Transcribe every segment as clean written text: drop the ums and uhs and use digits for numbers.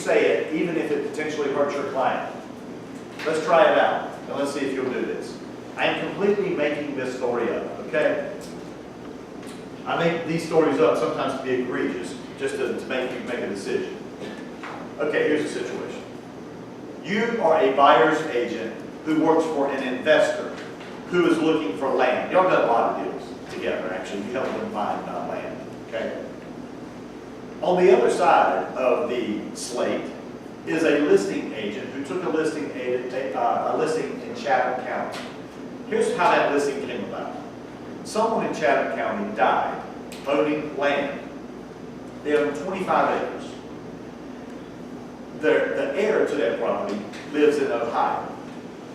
say it, even if it potentially hurts your client. Let's try it out, and let's see if you'll do this. I am completely making this story up, okay? I make these stories up sometimes to be egregious, just to make you make a decision. Okay, here's the situation. You are a buyer's agent who works for an investor who is looking for land. Y'all done a lot of deals together, actually. You help them find land, okay? On the other side of the slate is a listing agent who took a listing in Chatham County. Here's how that listing came about. Someone in Chatham County died owning land. They own 25 acres. The heir to that property lives in Ohio.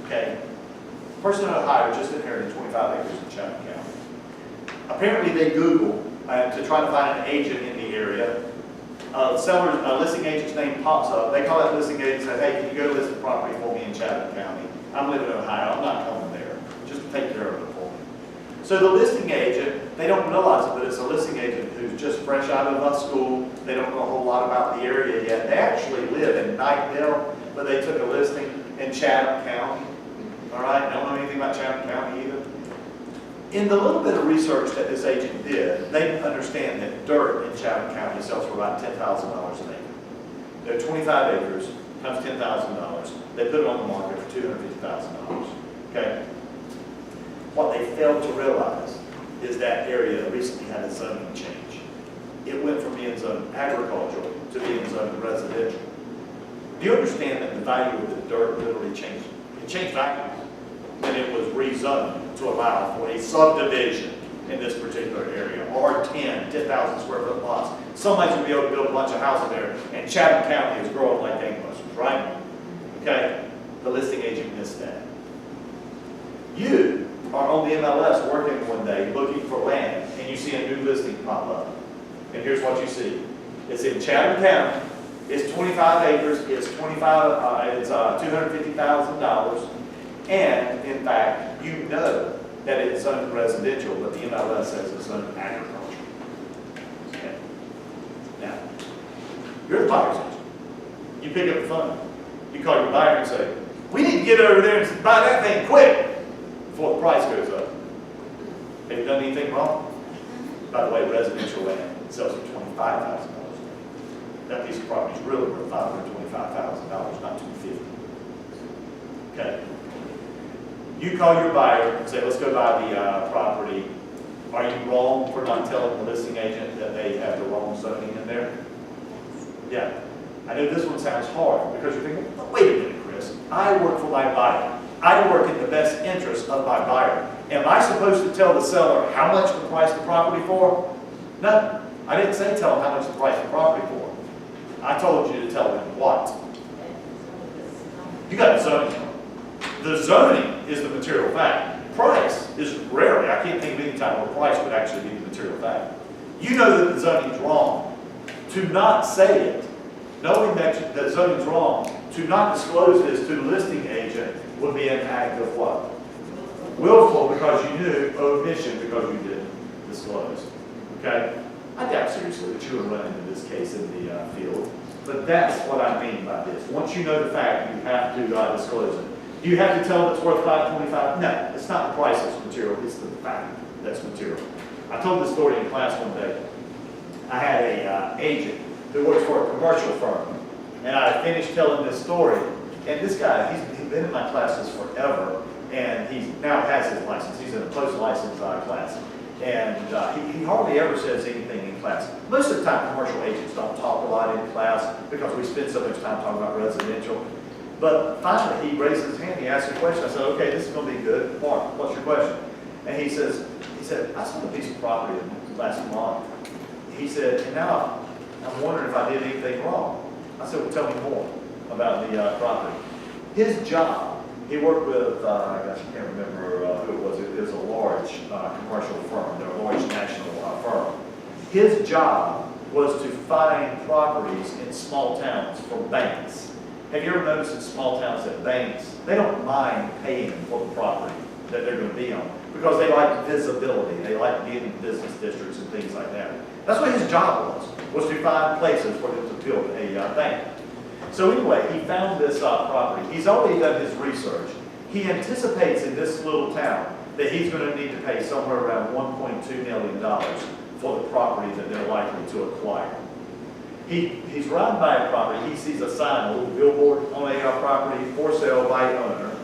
Okay? The person in Ohio just inherited 25 acres in Chatham County. Apparently they Google to try to find an agent in the area. A listing agent's name pops up. They call that listing agent and say, hey, can you go list the property for me in Chatham County? I'm living in Ohio. I'm not coming there. Just take care of it for me. So the listing agent, they don't realize it, but it's a listing agent who's just fresh out of school. They don't know a whole lot about the area yet. They actually live in Knightdale, but they took a listing in Chatham County. All right, don't know anything about Chatham County either. In the little bit of research that this agent did, they understand that dirt in Chatham County sells for about $10,000 an acre. There are 25 acres times $10,000. They put it on the market for $250,000. Okay? What they failed to realize is that area recently had a zoning change. It went from being zoned agricultural to being zoned residential. Do you understand that the value of the dirt literally changed? It changed value. And it was rezoned to allow for a subdivision in this particular area. R10, 10,000 square foot lots. Somebody's going to be able to build a bunch of houses there, and Chatham County is growing like gangbusters, right? Okay? The listing agent missed that. You are on the MLS working one day looking for land, and you see a new listing pop up. And here's what you see. It's in Chatham County. It's 25 acres. It's $250,000. And, in fact, you know that it's zoned residential, but the MLS says it's zoned agriculture. Okay. Now, you're the buyer's agent. You pick up the phone. You call your buyer and say, we need to get over there and buy that thing quick before the price goes up. Have you done anything wrong? By the way, residential land sells for $25,000. That piece of property is really worth $525,000, not $250,000. Okay. You call your buyer and say, let's go buy the property. Are you wrong for not telling the listing agent that they have the wrong zoning in there? Yeah. I know this one sounds hard because you're thinking, oh, wait a minute, Chris. I work for my buyer. I work in the best interest of my buyer. Am I supposed to tell the seller how much to price the property for? No. I didn't say tell them how much to price the property for. I told you to tell them what? You got the zoning. The zoning is the material fact. Price is rarely, I can't think of any time where price would actually be the material fact. You know that the zoning is wrong. To not say it, knowing that zoning is wrong, to not disclose this to the listing agent would be an act of what? Willful, because you knew. Omission, because you didn't disclose. Okay? I doubt seriously that you would run into this case in the field, but that's what I mean by this. Once you know the fact, you have to disclose it. Do you have to tell them it's worth $525? No, it's not the price that's material, it's the fact that's material. I told this story in class one day. I had an agent who works for a commercial firm, and I finished telling this story, and this guy, he's been in my classes forever, and he now has his license. He's in a post-license class, and he hardly ever says anything in class. Most of the time, commercial agents don't talk a lot in class because we spend so much time talking about residential. But finally, he raises his hand, he asks a question. I said, okay, this is going to be good. Mark, what's your question? And he said, I sold a piece of property last month. He said, and now I'm wondering if I did anything wrong. I said, well, tell me more about the property. His job, he worked with, I can't remember who it was. It was a large commercial firm. They're a large national firm. His job was to find properties in small towns for banks. Have you ever noticed in small towns that banks, they don't mind paying for the property that they're going to be on because they like visibility. They like being in business districts and things like that. That's what his job was to find places for them to build a bank. So anyway, he found this property. He's already done his research. He anticipates in this little town that he's going to need to pay somewhere around $1.2 million for the property that they're likely to acquire. He's riding by a property. He sees a sign, a little billboard on a property, for sale by owner.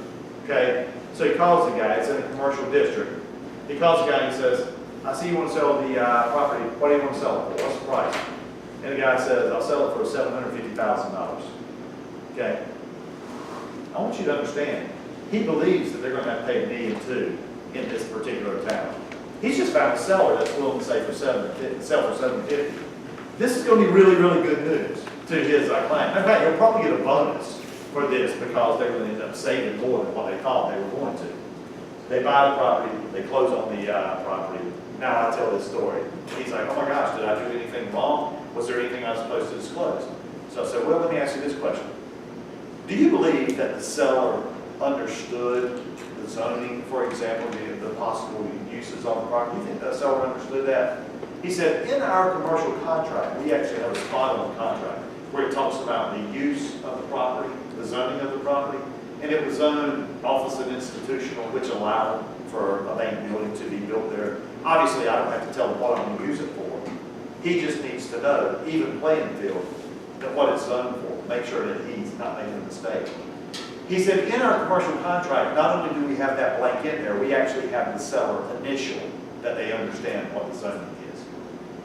Okay? So he calls the guy. It's in a commercial district. He calls the guy and he says, I see you want to sell the property. What do you want to sell it for? What's the price? And the guy says, I'll sell it for $750,000. Okay? I want you to understand, he believes that they're going to have to pay $1.2 million in this particular town. He's just found a seller that's willing to sell for $750,000. This is going to be really, really good news to his client. In fact, he'll probably get a bonus for this because they're going to end up saving more than what they thought they were going to. They buy the property, they close on the property. Now I tell this story. He's like, oh my gosh, did I do anything wrong? Was there anything I was supposed to disclose? So I said, well, let me ask you this question. Do you believe that the seller understood the zoning, for example, the possible uses on the property? Do you think the seller understood that? He said, in our commercial contract, we actually have a spot on the contract where it talks about the use of the property, the zoning of the property, and it was zoned office and institutional, which allowed for a main building to be built there. Obviously, I don't have to tell him what I'm going to use it for. He just needs to know, even playing field, that what it's zoned for. Make sure that he's not making a mistake. He said, in our commercial contract, not only do we have that blank in there, we actually have the seller initial that they understand what the zoning is.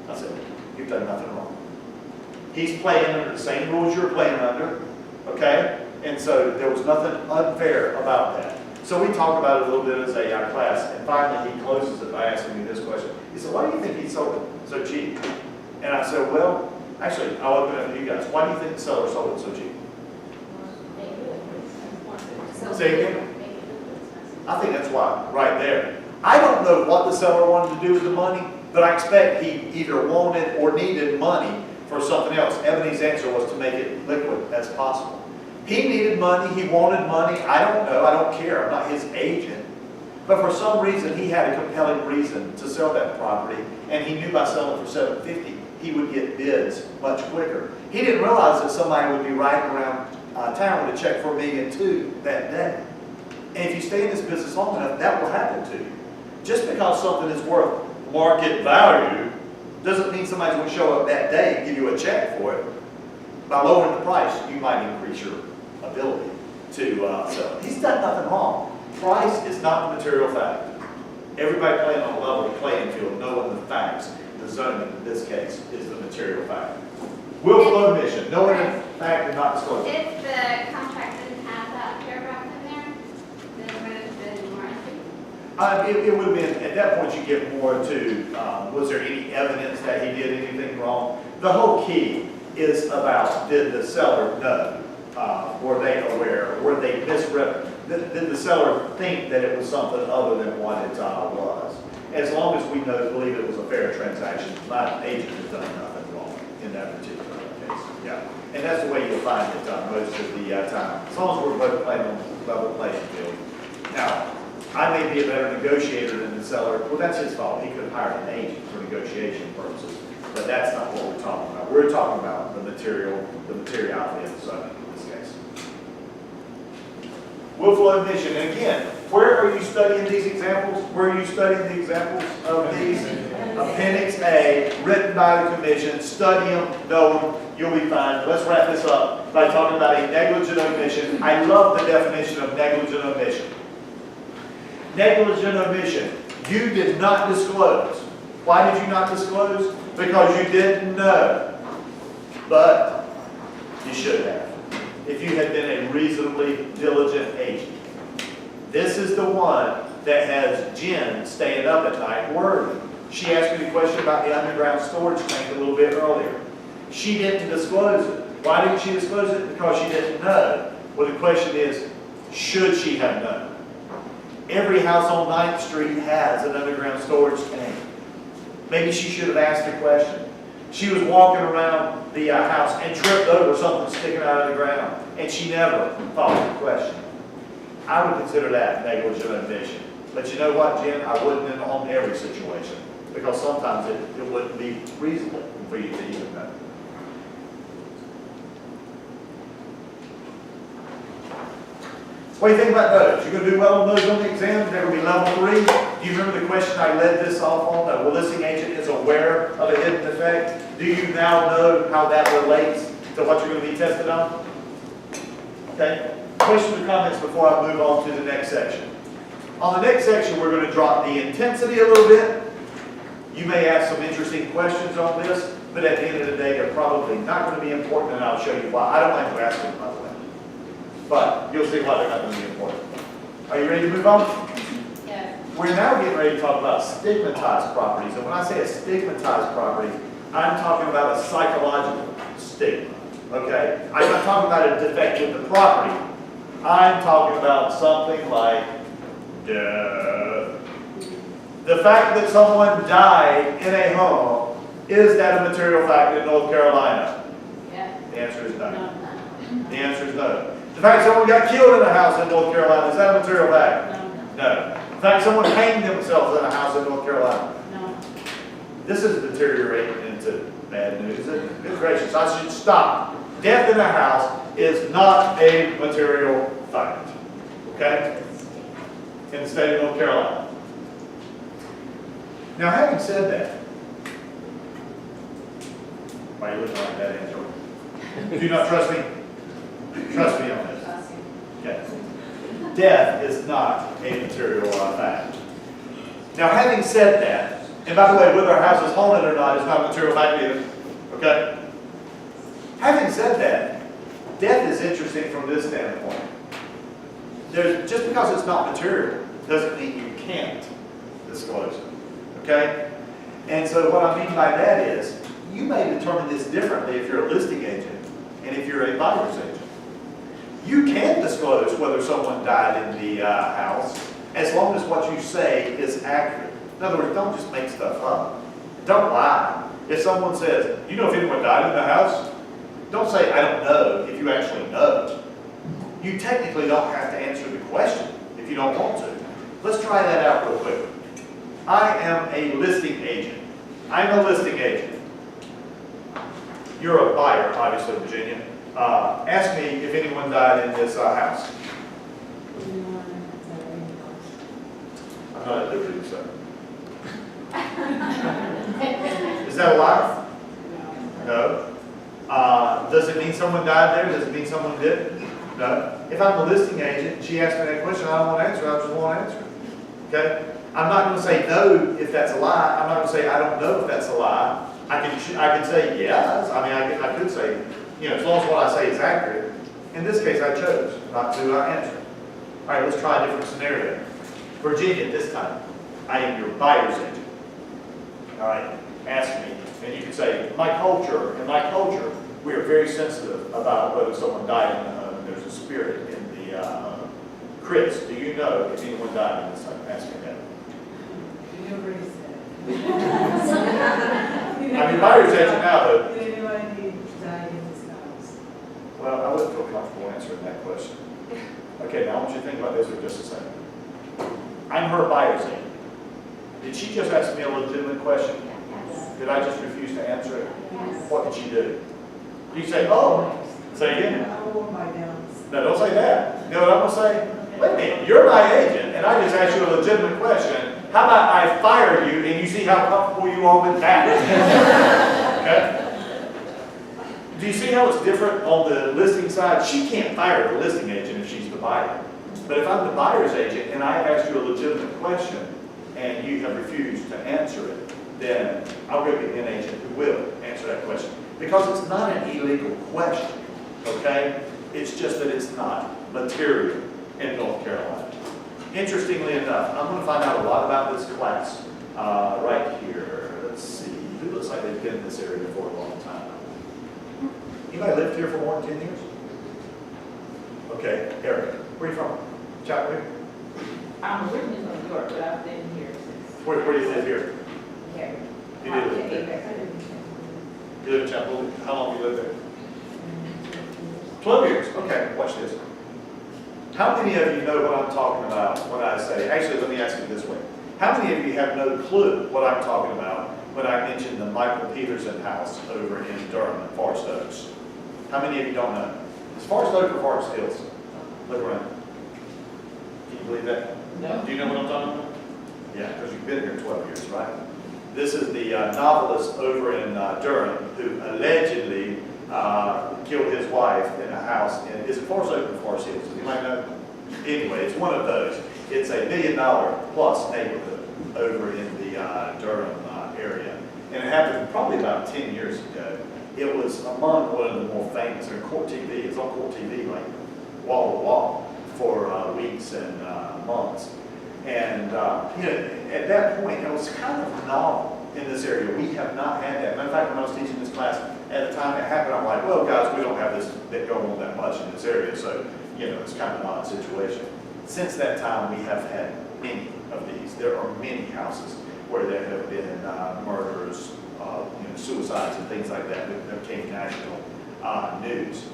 I said, you've done nothing wrong. He's playing under the same rules you're playing under, okay? And so there was nothing unfair about that. So we talked about it a little bit as a class, and finally he closes it by asking me this question. He said, why do you think he sold it so cheap? And I said, well, actually, I'll open it up to you guys. Why do you think the seller sold it so cheap? Say again? I think that's why, right there. I don't know what the seller wanted to do with the money, but I expect he either wanted or needed money for something else. Ebony's answer was to make it liquid as possible. He needed money, he wanted money, I don't know, I don't care, I'm not his agent. But for some reason, he had a compelling reason to sell that property, and he knew by selling for $750,000, he would get bids much quicker. He didn't realize that somebody would be riding around town with a check for $1.2 million that day. And if you stay in this business long enough, that will happen to you. Just because something is worth market value doesn't mean somebody's going to show up that day and give you a check for it. By lowering the price, you might increase your ability to sell. He's done nothing wrong. Price is not the material fact. Everybody playing on a level playing field, knowing the facts. The zoning, in this case, is the material fact. Willful omission, knowing the fact and not disclosing. If the contract didn't have that paragraph in there, then it would have been warranted. It would have been, at that point you get more to, was there any evidence that he did anything wrong? The whole key is about, did the seller know? Were they aware? Were they misread? Did the seller think that it was something other than what it was? As long as we believe it was a fair transaction, my agent has done nothing wrong in that particular case. Yeah, and that's the way you'll find it most of the time. As long as we're both playing on the level playing field. Now, I may be a better negotiator than the seller. Well, that's his fault. He could have hired an agent for negotiation purposes, but that's not what we're talking about. We're talking about the materiality of the zoning in this case. Willful omission. And again, where are you studying these examples? Where are you studying the examples of these? Appendix A, written by the commission. Study them, know them, you'll be fine. Let's wrap this up by talking about a negligent omission. I love the definition of negligent omission. Negligent omission. You did not disclose. Why did you not disclose? Because you didn't know. But you should have, if you had been a reasonably diligent agent. This is the one that has Jen staying up at night worrying. She asked me the question about the underground storage tank a little bit earlier. She didn't disclose it. Why didn't she disclose it? Because she didn't know. Well, the question is, should she have known? Every house on 9th Street has an underground storage tank. Maybe she should have asked the question. She was walking around the house and tripped over something sticking out of the ground, and she never thought of the question. I would consider that negligent omission. But you know what, Jen? I wouldn't on every situation, because sometimes it wouldn't be reasonable for you to even know. What do you think about those? You're going to do well on those on the exam? They're going to be level 3. Do you remember the question I led this off on? That a listing agent is aware of a hidden defect. Do you now know how that relates to what you're going to be tested on? Okay. Questions or comments before I move on to the next section? On the next section, we're going to drop the intensity a little bit. You may ask some interesting questions on this, but at the end of the day, they're probably not going to be important, and I'll show you why. I don't like to ask them, by the way. But you'll see why they're not going to be important. Are you ready to move on? Yes. We're now getting ready to talk about stigmatized properties. And when I say a stigmatized property, I'm talking about a psychological stigma. Okay? I'm not talking about a defect with the property. I'm talking about something like death. The fact that someone died in a home, is that a material fact in North Carolina? Yeah. The answer is no. The answer is no. The fact someone got killed in a house in North Carolina, is that a material fact? No. The fact someone hanged themselves in a house in North Carolina? No. This is deteriorating into bad news. Good gracious, I should stop. Death in a house is not a material fact. Okay? In the state of North Carolina. Now, having said that, why are you looking like that, Angela? Do you not trust me? Trust me on this. Okay. Death is not a material fact. Now, having said that, and by the way, whether our house is haunted or not is not a material fact either. Okay? Having said that, death is interesting from this standpoint. Just because it's not material doesn't mean you can't disclose it. Okay? And so what I mean by that is, you may determine this differently if you're a listing agent and if you're a buyer's agent. You can disclose whether someone died in the house as long as what you say is accurate. In other words, don't just make stuff up. Don't lie. If someone says, you know if anyone died in the house? Don't say, I don't know, if you actually know. You technically don't have to answer the question if you don't want to. Let's try that out real quick. I am a listing agent. I'm a listing agent. You're a buyer, obviously, Virginia. Ask me if anyone died in this house. I'm not at liberty to say. Is that a lie? No. Does it mean someone died there? Does it mean someone didn't? No. If I'm a listing agent, she asked me that question, I don't want to answer it, I just want to answer it. Okay? I'm not going to say no if that's a lie. I'm not going to say I don't know if that's a lie. I can say yes. I mean, I could say, you know, as long as what I say is accurate. In this case, I chose not to answer. All right, let's try a different scenario. Virginia, this time, I am your buyer's agent. All right, ask me, and you can say, in my culture, we are very sensitive about whether someone died in the home. There's a spirit in the home. Chris, do you know if anyone died in this home? Ask me that. I'm your buyer's agent now, though. Did anybody die in this house? Well, I wouldn't feel comfortable answering that question. Okay, now I want you to think about this for just a second. I'm her buyer's agent. Did she just ask me a legitimate question? Yes. Did I just refuse to answer it? Yes. What did she do? You say, oh, say again. I wore my downs. No, don't say that. You know what I'm going to say? Wait a minute, you're my agent, and I just asked you a legitimate question. How about I fire you, and you see how comfortable you are with that? Okay? Do you see how it's different on the listing side? She can't fire the listing agent if she's the buyer. But if I'm the buyer's agent, and I asked you a legitimate question, and you have refused to answer it, then I'll go get an agent who will answer that question. Because it's not an illegal question, okay? It's just that it's not material in North Carolina. Interestingly enough, I'm going to find out a lot about this class right here. Let's see. Who looks like they've been in this area for a long time? Anybody lived here for more than 10 years? Okay, Eric. Where are you from? Chattanooga? I'm originally from New York, but I've been here since. Where do you live here? Yeah. You did live there. You live in Chapel. How long have you lived there? 12 years. Okay, watch this. How many of you know what I'm talking about when I say, actually let me ask it this way. How many of you have no clue what I'm talking about when I mention the Michael Peterson house over in Durham, Forest Oaks? How many of you don't know? Is Forest Oaks or Forest Hills? Look around. Can you believe that? No. Do you know what I'm talking about? Yeah, because you've been here 12 years, right? This is the novelist over in Durham who allegedly killed his wife in a house in, is it Forest Oak or Forest Hills? You might know. Anyway, it's one of those. It's a $1 million plus neighborhood over in the Durham area. And it happened probably about 10 years ago. It was among one of the more famous, or Court TV, it's on Court TV like wall to wall for weeks and months. And you know, at that point, it was kind of novel in this area. We have not had that. Matter of fact, when I was teaching this class, at the time it happened, I'm like, well, guys, we don't have this that going on that much in this area, so you know, it's kind of an odd situation. Since that time, we have had many of these. There are many houses where there have been murders, you know, suicides, and things like that that became national news.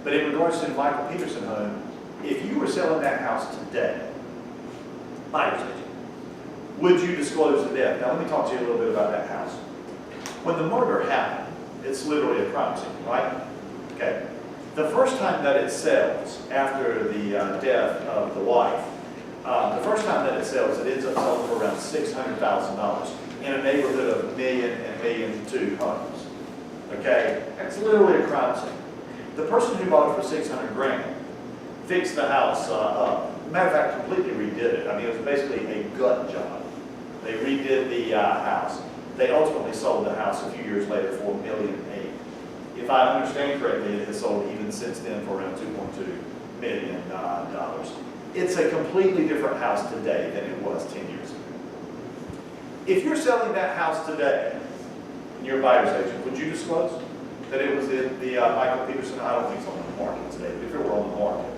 But in regards to the Michael Peterson home, if you were selling that house today, buyer's agent, would you disclose the death? Now let me talk to you a little bit about that house. When the murder happened, it's literally a crime scene, right? Okay. The first time that it sells after the death of the wife, the first time that it sells, it ends up selling for around $600,000 in a neighborhood of $1 million and $1.2 million homes. Okay, that's literally a crime scene. The person who bought it for $600,000 fixed the house up. Matter of fact, completely redid it. I mean, it was basically a gut job. They redid the house. They ultimately sold the house a few years later for $1.8 million. If I understand correctly, it has sold even since then for around $2.2 million. It's a completely different house today than it was 10 years ago. If you're selling that house today, and you're a buyer's agent, would you disclose that it was in the Michael Peterson? I don't think it's on the market today, but if it were on the market,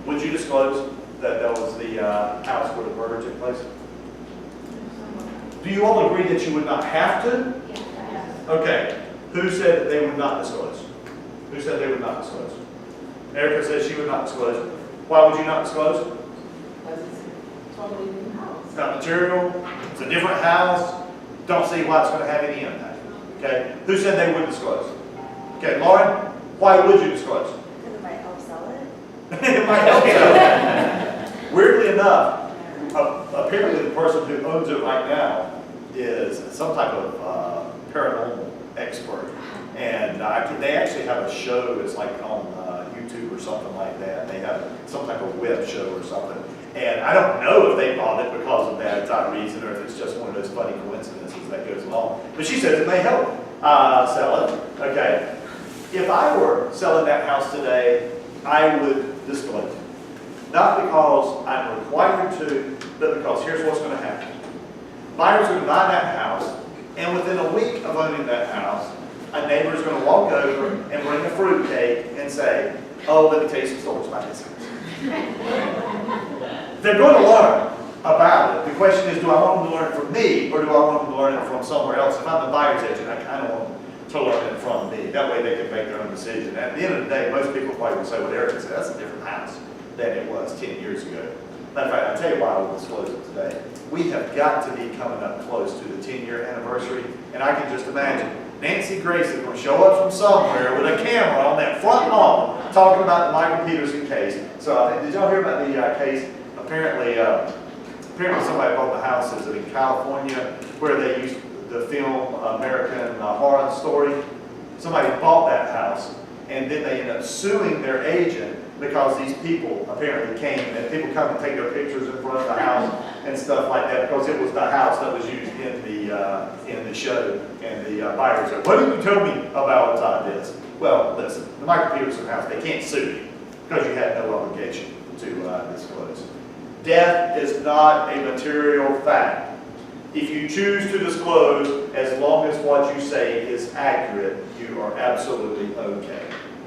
would you disclose that that was the house where the murder took place? Do you all agree that you would not have to? Yes. Okay. Who said that they would not disclose? Who said they would not disclose? Erica says she would not disclose. Why would you not disclose? Because it's totally new house. It's not material. It's a different house. Don't see why it's going to have any impact. Okay. Who said they would disclose? Okay, Lauren, why would you disclose? Because it might help sell it. It might help you. Weirdly enough, apparently the person who owns it right now is some type of paranormal expert, and they actually have a show. It's like on YouTube or something like that. They have some type of web show or something, and I don't know if they bought it because of that reason or if it's just one of those funny coincidences that goes along. But she says it may help sell it. Okay, if I were selling that house today, I would disclose it, not because I'm required to, but because here's what's going to happen. Buyers are going to buy that house, and within a week of owning that house, a neighbor is going to walk over and bring a fruit cake and say, oh, let me tell you some stories about this house. They're going to learn about it. The question is, do I want them to learn it from me, or do I want them to learn it from somewhere else? If I'm the buyer's agent, I kind of want them to learn it from me. That way they can make their own decision. At the end of the day, most people probably will say what Erica said, that's a different house than it was 10 years ago. Matter of fact, I'll tell you why I will disclose it today. We have got to be coming up close to the 10-year anniversary, and I can just imagine Nancy Grace is going to show up from somewhere with a camera on that front lawn talking about the Michael Peterson case. So did y'all hear about the case? Apparently somebody bought the houses in California where they used the film American Horror Story. Somebody bought that house, and then they ended up suing their agent because these people apparently came, and people come and take their pictures in front of the house and stuff like that because it was the house that was used in the show. And the buyer said, "What did you tell me about this?" Well, listen, the Michael Peterson house, they can't sue you because you had no obligation to disclose. Death is not a material fact. If you choose to disclose, as long as what you say is accurate, you are absolutely okay.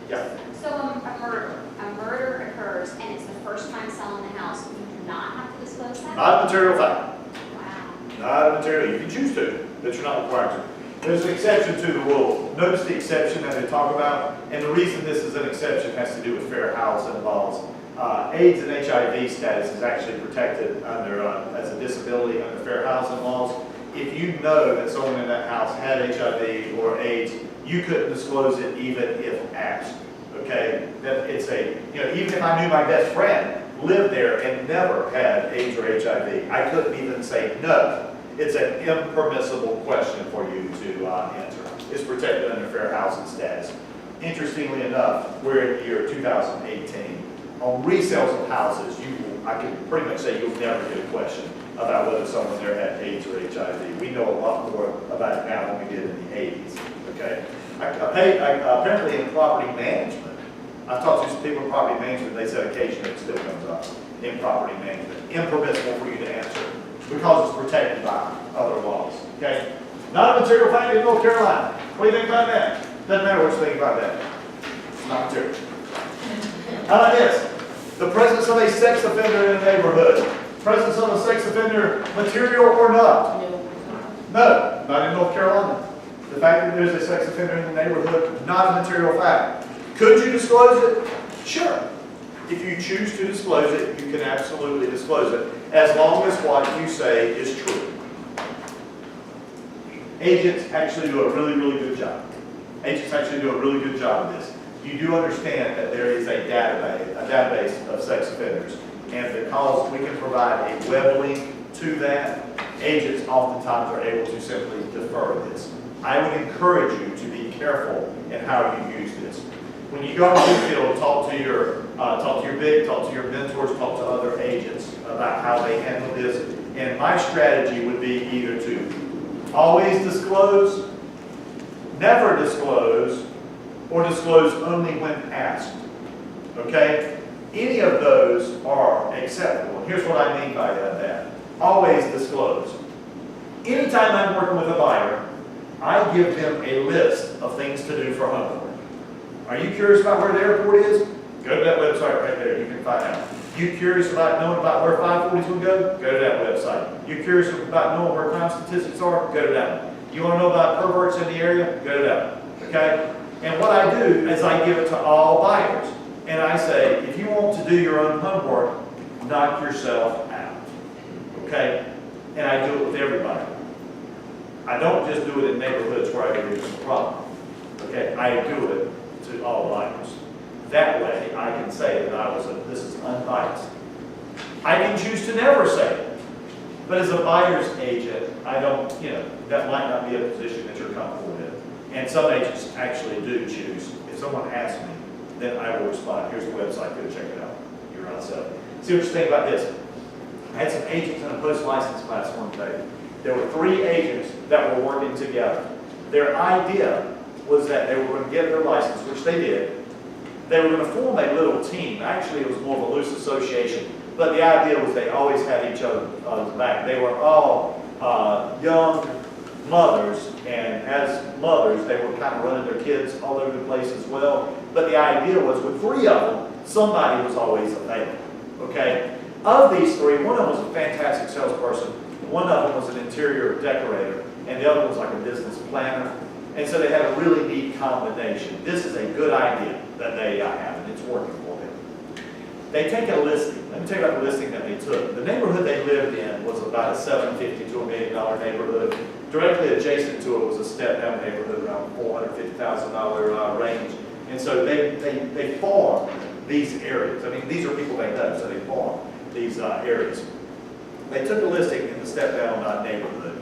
Yeah. So a murder occurs and it's the first time selling the house, you do not have to disclose that? Not a material fact. Wow. Not a material. You can choose to, but you're not required to. There's an exception to the rule. Notice the exception that they talk about, and the reason this is an exception has to do with fair house and laws. AIDS and HIV status is actually protected under as a disability under fair housing laws. If you know that someone in that house had HIV or AIDS, you couldn't disclose it even if asked. Okay, that it's a even if I knew my best friend lived there and never had AIDS or HIV, I couldn't even say no. It's an impermissible question for you to answer. It's protected under fair housing status. Interestingly enough, we're in the year 2018. On resales of houses, I can pretty much say you'll never get a question about whether someone there had AIDS or HIV. We know a lot more about it now than we did in the 80s. Okay. Apparently in property management, I've talked to some people in property management, they said occasionally it still comes up in property management. Impermissible for you to answer because it's protected by other laws. Okay? Not a material fact in North Carolina. What do you think about that? Doesn't matter what you think about that. It's not material. How about this? The presence of a sex offender in a neighborhood. Presence of a sex offender, material or not? No, not in North Carolina. The fact that there's a sex offender in the neighborhood, not a material fact. Could you disclose it? Sure. If you choose to disclose it, you can absolutely disclose it, as long as what you say is true. Agents actually do a really, really good job. Agents actually do a really good job of this. You do understand that there is a database of sex offenders, and because we can provide a web link to that, agents oftentimes are able to simply defer this. I would encourage you to be careful in how you use this. When you go into the field, talk to your BIG, talk to your mentors, talk to other agents about how they handle this. And my strategy would be either to always disclose, never disclose, or disclose only when asked. Okay? Any of those are acceptable. And here's what I mean by that. Always disclose. Anytime I'm working with a buyer, I give them a list of things to do for homework. Are you curious about where the airport is? Go to that website right there. You can find out. You curious about knowing about where 540s will go? Go to that website. You curious about knowing where crime statistics are? Go to that one. You want to know about perverts in the area? Go to that one. Okay? And what I do is I give it to all buyers. And I say, if you want to do your own homework, knock yourself out. Okay? And I do it with everybody. I don't just do it in neighborhoods where I believe there's a problem. Okay? I do it to all buyers. That way, I can say that this is unbiased. I can choose to never say it. But as a buyer's agent, I don't, that might not be a position that you're comfortable with. And some agents actually do choose. If someone asks me, then I will respond. Here's the website, go check it out. You're on sale. See what you think about this. I had some agents in a post-license class one day. There were 3 agents that were working together. Their idea was that they were going to get their license, which they did. They were going to form a little team. Actually, it was more of a loose association. But the idea was they always had each other's back. They were all young mothers, and as mothers, they were kind of running their kids all over the place as well. But the idea was with 3 of them, somebody was always available. Okay? Of these 3, one of them was a fantastic salesperson. One of them was an interior decorator, and the other was like a business planner. And so they had a really neat combination. This is a good idea that they have, and it's working for them. They take a listing. Let me tell you about the listing that they took. The neighborhood they lived in was about a $750,000 to $1 million neighborhood. Directly adjacent to it was a step-down neighborhood around $450,000 range. And so they farmed these areas. I mean, these are people they know, so they farm these areas. They took a listing in the step-down neighborhood.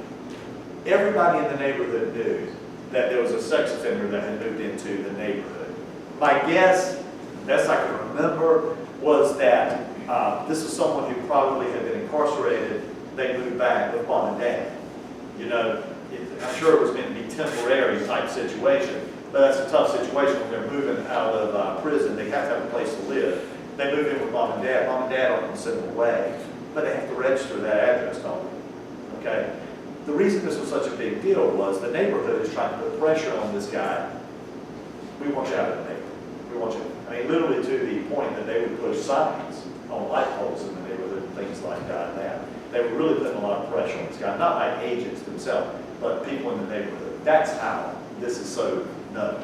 Everybody in the neighborhood knew that there was a sex offender that had moved into the neighborhood. My guess, best I can remember, was that this is someone who probably had been incarcerated. They moved back with mom and dad. I'm sure it was meant to be temporary type situation, but that's a tough situation when they're moving out of prison. They have to have a place to live. They move in with mom and dad. Mom and dad aren't going to send them away, but they have to register that address, don't they? Okay? The reason this was such a big deal was the neighborhood is trying to put pressure on this guy. We want you out of the neighborhood. We want you. I mean, literally to the point that they would push signs on light poles in the neighborhood and things like that. They were really putting a lot of pressure on this guy, not like agents themselves, but people in the neighborhood. That's how this is so known.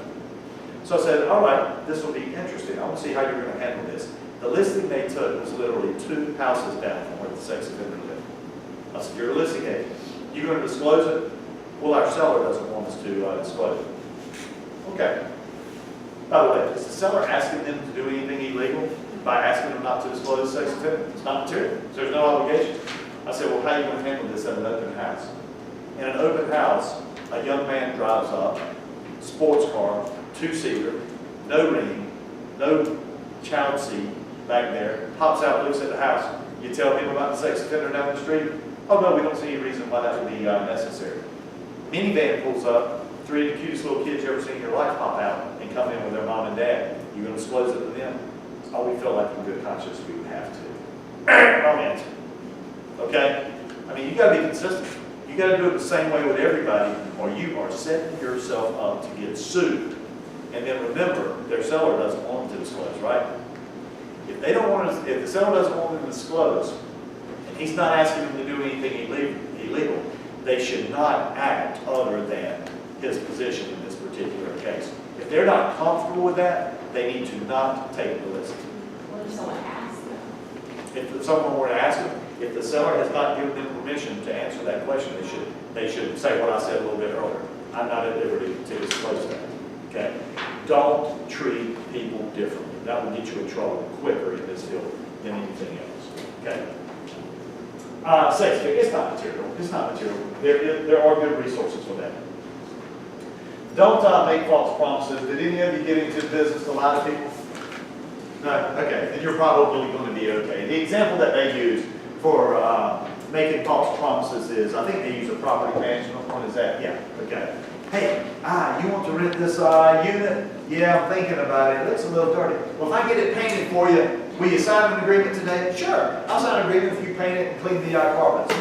So I said, all right, this will be interesting. I want to see how you're going to handle this. The listing they took was literally 2 houses down from where the sex offender lived. I said, you're a listing agent. You're going to disclose it? Well, our seller doesn't want us to disclose it. Okay. By the way, is the seller asking them to do anything illegal by asking them not to disclose sex offender. It's not material, so there's no obligation. I said, well, how are you going to handle this at an open house? In an open house, a young man drives up, sports car, two-seater, no ring, no child seat back there, pops out, looks at the house. You tell him about the sex offender down the street? Oh no, we don't see any reason why that would be necessary. Minivan pulls up, three of the cutest little kids you ever seen in your life pop out and come in with their mom and dad. You going to disclose it to them? Oh, we feel like in good conscience we would have to. Wrong answer. Okay? I mean, you got to be consistent. You got to do it the same way with everybody, or you are setting yourself up to get sued. And then remember, their seller doesn't want them to disclose, right? If they don't want to, if the seller doesn't want them to disclose, and he's not asking them to do anything illegal, they should not act other than his position in this particular case. If they're not comfortable with that, they need to not take the list. What if someone asks them? If someone were to ask them, if the seller has not given them permission to answer that question, they should say what I said a little bit earlier. I'm not at liberty to disclose that. Okay? Don't treat people differently. That will get you in trouble quicker in this field than anything else. Okay? Sex, it's not material. It's not material. There are good resources for that. Don't make false promises. Did any of you get into business to lie to people? No? Okay. Then you're probably going to be okay. The example that they use for making false promises is, I think they use a property management one. Is that? Yeah. Okay. Hey, you want to rent this unit? Yeah, I'm thinking about it. It looks a little dirty. Well, if I get it painted for you, will you sign an agreement today? Sure. I'll sign an agreement if you paint it and clean the carpets.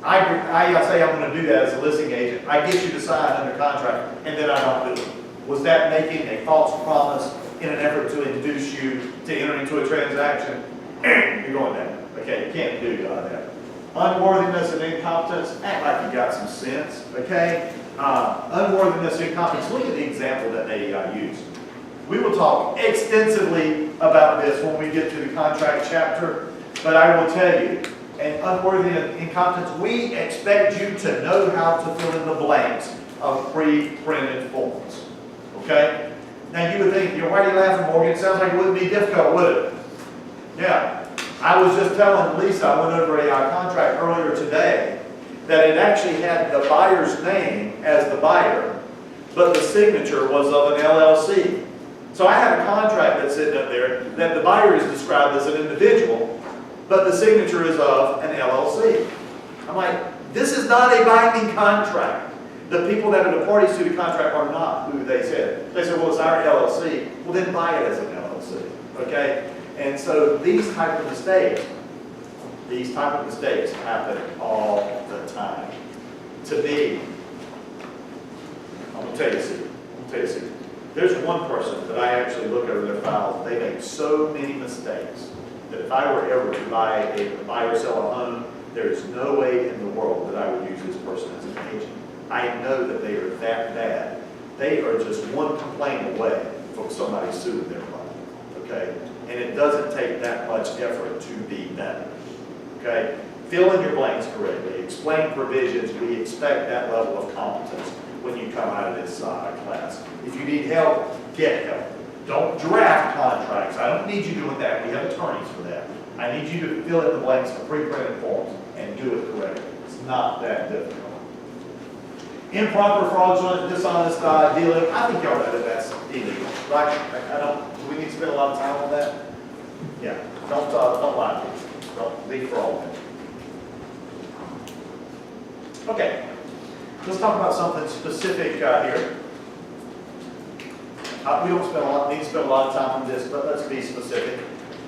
I say I'm going to do that as a listing agent. I get you to sign under contract, and then I don't do it. Was that making a false promise in an effort to induce you to enter into a transaction? You're going down. Okay, you can't do that. Unworthiness and incompetence, act like you got some sense, okay? Unworthiness and incompetence, look at the example that they use. We will talk extensively about this when we get to the contract chapter, but I will tell you, and unworthiness and incompetence, we expect you to know how to fill in the blanks of pre-printed forms, okay? Now you would think, why are you laughing, Morgan? It sounds like it wouldn't be difficult, would it? Yeah. I was just telling Lisa, I went over a contract earlier today, that it actually had the buyer's name as the buyer, but the signature was of an LLC. So I have a contract that's sitting up there that the buyer is described as an individual, but the signature is of an LLC. I'm like, this is not a binding contract. The people that are the parties to the contract are not who they said. They said, well, it's our LLC. Well, then buy it as an LLC, okay? And so these type of mistakes happen all the time. To me, I'm going to tell you a secret. There's one person that I actually look over their files. They make so many mistakes that if I were ever to buy or sell a home, there is no way in the world that I would use this person as an agent. I know that they are that bad. They are just one complaint away from somebody suing their client. Okay? And it doesn't take that much effort to be better. Okay? Fill in your blanks correctly. Explain provisions. We expect that level of competence when you come out of this class. If you need help, get help. Don't draft contracts. I don't need you doing that. We have attorneys for that. I need you to fill in the blanks of pre-printed forms and do it correctly. It's not that difficult. Improper, fraudulent, dishonest dealing. I think y'all know that that's illegal, right? Do we need to spend a lot of time on that? Yeah. Don't lie to people. Don't be fraudulent. Okay. Let's talk about something specific here. We don't need to spend a lot of time on this, but let's be specific.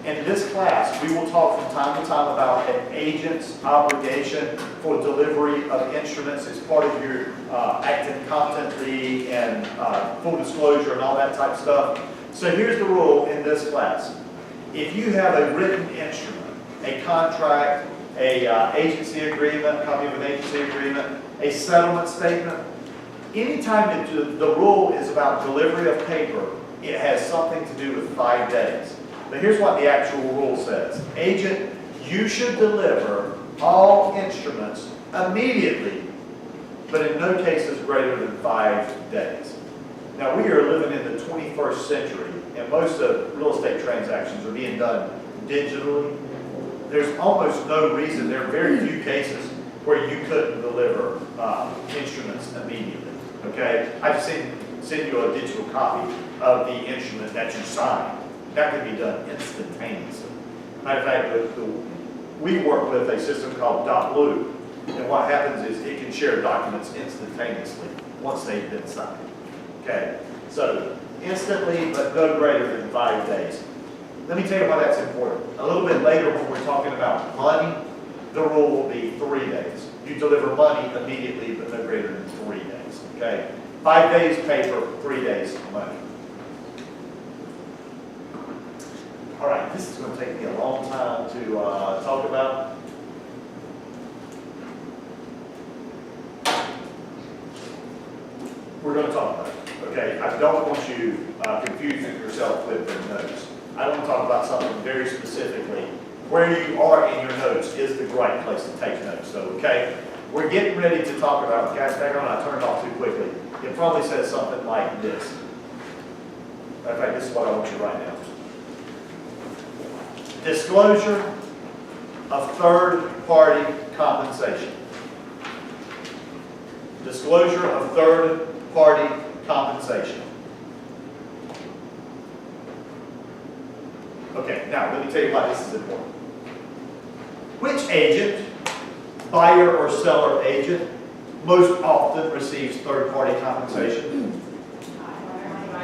In this class, we will talk from time to time about an agent's obligation for delivery of instruments as part of your acting competently and full disclosure and all that type of stuff. So here's the rule in this class. If you have a written instrument, a contract, a agency agreement, a copy of an agency agreement, a settlement statement, anytime the rule is about delivery of paper, it has something to do with 5 days. But here's what the actual rule says. Agent, you should deliver all instruments immediately, but in no cases greater than 5 days. Now we are living in the 21st century, and most of real estate transactions are being done digitally, there's almost no reason, there are very few cases where you couldn't deliver instruments immediately, okay? I just send you a digital copy of the instrument that you signed. That can be done instantaneously. Matter of fact, we work with a system called .loop, and what happens is it can share documents instantaneously once they've been signed, okay? So instantly, but no greater than 5 days. Let me tell you why that's important. A little bit later when we're talking about money, the rule will be 3 days. You deliver money immediately, but no greater than 3 days, okay? 5 days paper, 3 days money. All right, this is going to take me a long time to talk about. We're going to talk about it, okay? I don't want you confusing yourself with the notes. I want to talk about something very specifically. Where you are in your notes is the right place to take notes, so, okay? We're getting ready to talk about, guys, back on, I turned off too quickly. It probably says something like this. Matter of fact, this is what I want you to write down. Disclosure of third-party compensation. Disclosure of third-party compensation. Okay, now let me tell you why this is important. Which agent, buyer or seller agent, most often receives third-party compensation?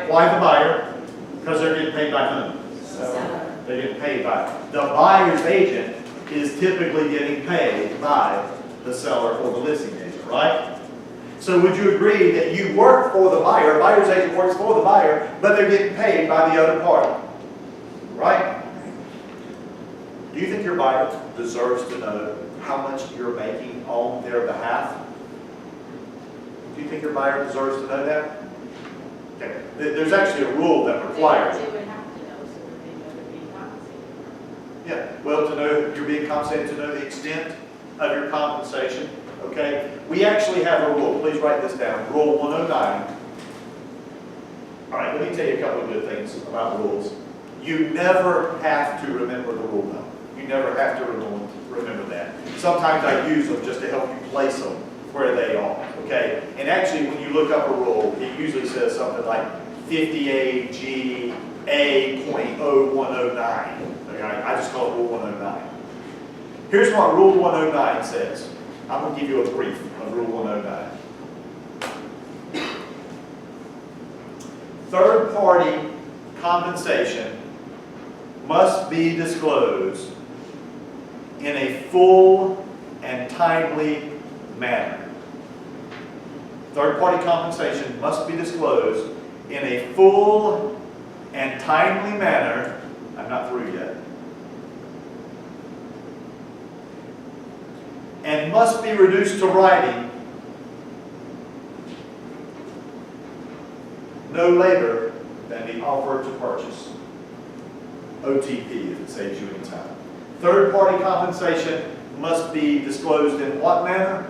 Why the buyer? Because they're getting paid by whom? Seller. They're getting paid by. The buyer's agent is typically getting paid by the seller or the listing agent, right? So would you agree that you work for the buyer, buyer's agent works for the buyer, but they're getting paid by the other party, right? Do you think your buyer deserves to know how much you're making on their behalf? Do you think your buyer deserves to know that? Okay. There's actually a rule that requires. They would have to know so that they know they're being compensated. Yeah, well, to know you're being compensated, to know the extent of your compensation, okay? We actually have a rule. Please write this down. Rule 109. All right, let me tell you a couple of good things about rules. You never have to remember the rule number. You never have to remember that. Sometimes I use them just to help you place them where they are, okay? And actually, when you look up a rule, it usually says something like 50AG A.0109. Okay, I just call it Rule 109. Here's what Rule 109 says. I'm going to give you a brief of Rule 109. Third-party compensation must be disclosed in a full and timely manner. Third-party compensation must be disclosed in a full and timely manner. I'm not through yet. And must be reduced to writing no later than the offer to purchase. OTP, if it saves you any time. Third-party compensation must be disclosed in what manner?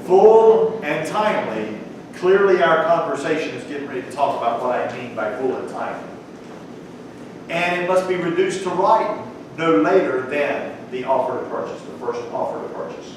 Full and timely. Clearly our conversation is getting ready to talk about what I mean by full and timely. And it must be reduced to writing no later than the offer to purchase, the first offer to purchase.